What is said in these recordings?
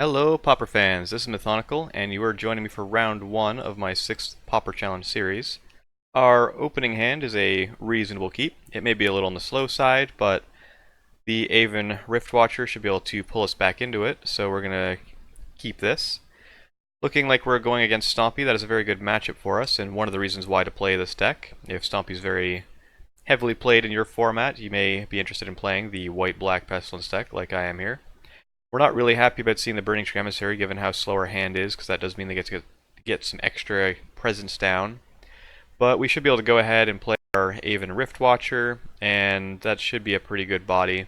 Hello, Pauper fans. This is Mathonical, and you are joining me for round 1 of my 6th Pauper Challenge series. Our opening hand is a reasonable keep. It may be a little on the slow side, but the Aven Riftwatcher should be able to pull us back into it, so we're going to keep this. Looking like we're going against Stompy, that is a very good matchup for us, and one of the reasons why to play this deck. If Stompy's very heavily played in your format, you may be interested in playing the white-black Pestilence deck, like I am here. We're not really happy about seeing the Burning Tree Emissary given how slow our hand is, because that does mean they get to get some extra presence down. But we should be able to go ahead and play our Aven Riftwatcher, and that should be a pretty good body.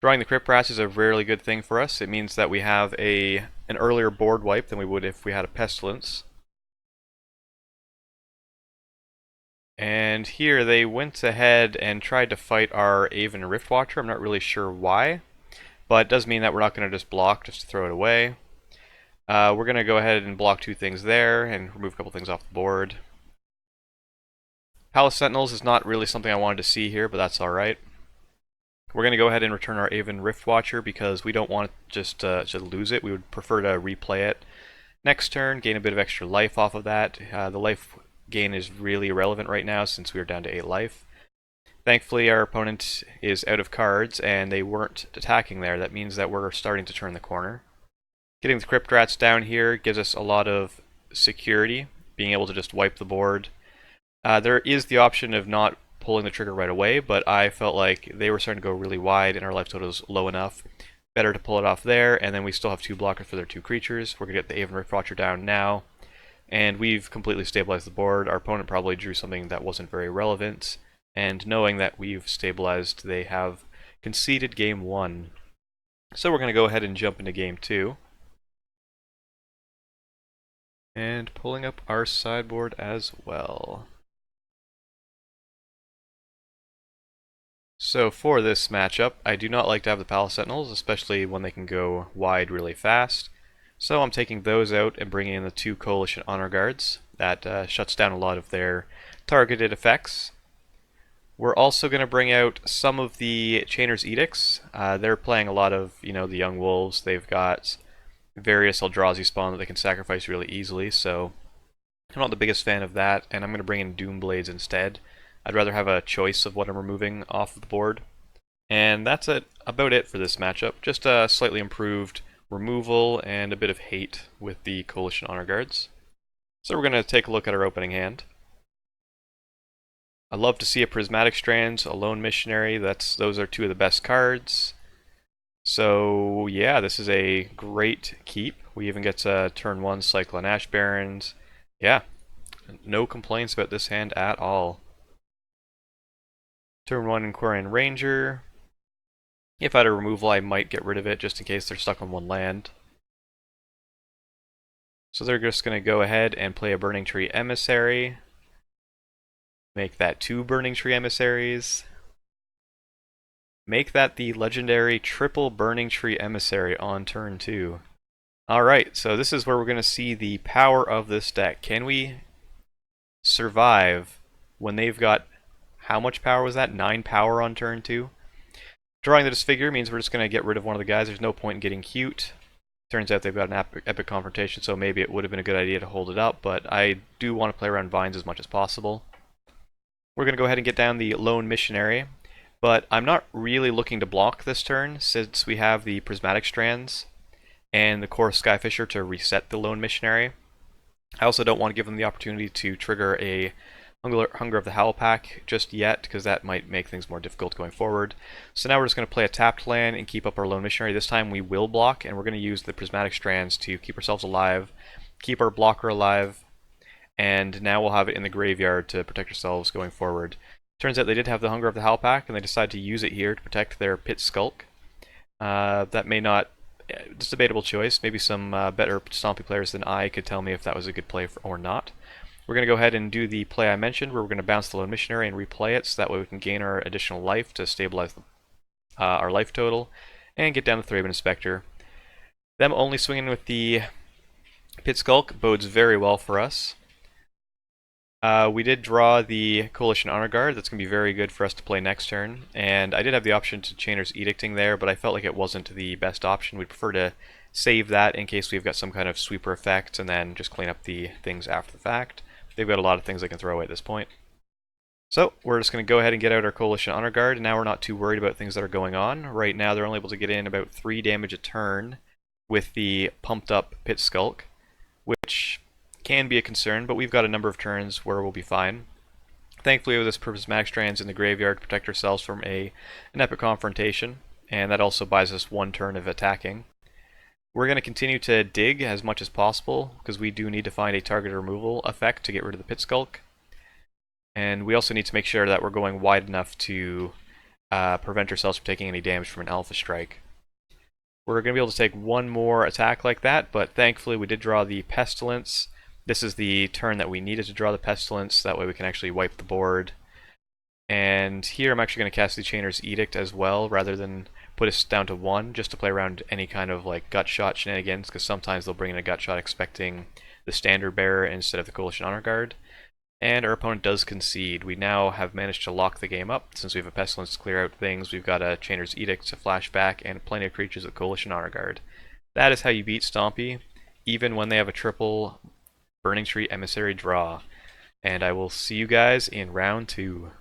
Drawing the Crypt Brass is a rarely good thing for us. It means that we have an earlier board wipe than we would if we had a Pestilence. And here they went ahead and tried to fight our Aven Riftwatcher. I'm not really sure why, but it does mean that we're not going to just block just to throw it away. We're going to go ahead and block 2 things there and remove a couple things off the board. Palace Sentinels is not really something I wanted to see here, but that's alright. We're going to go ahead and return our Aven Riftwatcher because we don't want just to lose it. We would prefer to replay it next turn, gain a bit of extra life off of that. The life gain is really irrelevant right now since we are down to 8 life. Thankfully, our opponent is out of cards and they weren't attacking there. That means that we're starting to turn the corner. Getting the Crypt Rats down here gives us a lot of security, being able to just wipe the board. There is the option of not pulling the trigger right away, but I felt like they were starting to go really wide and our life total is low enough. Better to pull it off there, and then we still have 2 blockers for their 2 creatures. We're going to get the Aven Riftwatcher down now, and we've completely stabilized the board. Our opponent probably drew something that wasn't very relevant, and knowing that we've stabilized, they have conceded game 1. So we're going to go ahead and jump into game 2. And pulling up our sideboard as well. So for this matchup, I do not like to have the Palace Sentinels, especially when they can go wide really fast. So I'm taking those out and bringing in the 2 Coalition Honor Guards. That shuts down a lot of their targeted effects. We're also going to bring out some of the Chainer's Edicts. They're playing a lot of, the Young Wolves. They've got various Eldrazi spawn that they can sacrifice really easily, so I'm not the biggest fan of that, and I'm going to bring in Doomblades instead. I'd rather have a choice of what I'm removing off of the board. And that's about it for this matchup. Just a slightly improved removal and a bit of hate with the Coalition Honor Guards. So we're going to take a look at our opening hand. I'd love to see a Prismatic Strands, a Lone Missionary. Those are 2 of the best cards. So yeah, this is a great keep. We even get to turn 1 Cyclone Ash Barrens. Yeah, no complaints about this hand at all. Turn 1 Quarian Ranger. If I had a removal, I might get rid of it just in case they're stuck on 1 land. So they're just going to go ahead and play a Burning Tree Emissary. Make that 2 Burning Tree Emissaries. Make that the legendary triple Burning Tree Emissary on turn 2. Alright, so this is where we're going to see the power of this deck. Can we survive when they've got, how much power was that? 9 power on turn 2? Drawing the Disfigure means we're just going to get rid of one of the guys. There's no point in getting cute. Turns out they've got an epic confrontation, so maybe it would have been a good idea to hold it up, but I do want to play around vines as much as possible. We're going to go ahead and get down the Lone Missionary, but I'm not really looking to block this turn since we have the Prismatic Strands and the Core Skyfisher to reset the Lone Missionary. I also don't want to give them the opportunity to trigger a Hunger of the Howl pack just yet, because that might make things more difficult going forward. So now we're just going to play a tapped land and keep up our Lone Missionary. This time we will block, and we're going to use the Prismatic Strands to keep ourselves alive, keep our blocker alive, and now we'll have it in the graveyard to protect ourselves going forward. Turns out they did have the Hunger of the Howl pack, and they decided to use it here to protect their Pit Skulk. That may not... It's a debatable choice. Maybe some better Stompy players than I could tell me if that was a good play or not. We're going to go ahead and do the play I mentioned, where we're going to bounce the Lone Missionary and replay it, so that way we can gain our additional life to stabilize our life total, and get down the Thraben Inspector. Them only swinging with the Pit Skulk bodes very well for us. We did draw the Coalition Honor Guard. That's going to be very good for us to play next turn. And I did have the option to Chainer's Edicting there, but I felt like it wasn't the best option. We'd prefer to save that in case we've got some kind of sweeper effect and then just clean up the things after the fact. They've got a lot of things they can throw away at this point. So we're just going to go ahead and get out our Coalition Honor Guard, and now we're not too worried about things that are going on. Right now they're only able to get in about 3 damage a turn with the pumped up Pit Skulk, which can be a concern, but we've got a number of turns where we'll be fine. Thankfully, we have this Prismatic Strands in the graveyard to protect ourselves from an epic confrontation, and that also buys us 1 turn of attacking. We're going to continue to dig as much as possible, because we do need to find a target removal effect to get rid of the Pit Skulk. And we also need to make sure that we're going wide enough to prevent ourselves from taking any damage from an Alpha Strike. We're going to be able to take 1 more attack like that, but thankfully we did draw the Pestilence. This is the turn that we needed to draw the Pestilence, that way we can actually wipe the board. And here I'm actually going to cast the Chainer's Edict as well, rather than put us down to 1, just to play around any kind of like gut shot shenanigans, because sometimes they'll bring in a gut shot expecting the Standard Bearer instead of the Coalition Honor Guard. And our opponent does concede. We now have managed to lock the game up. Since we have a Pestilence to clear out things, we've got a Chainer's Edict to flash back, and plenty of creatures with Coalition Honor Guard. That is how you beat Stompy, even when they have a triple Burning Tree Emissary draw. And I will see you guys in round 2.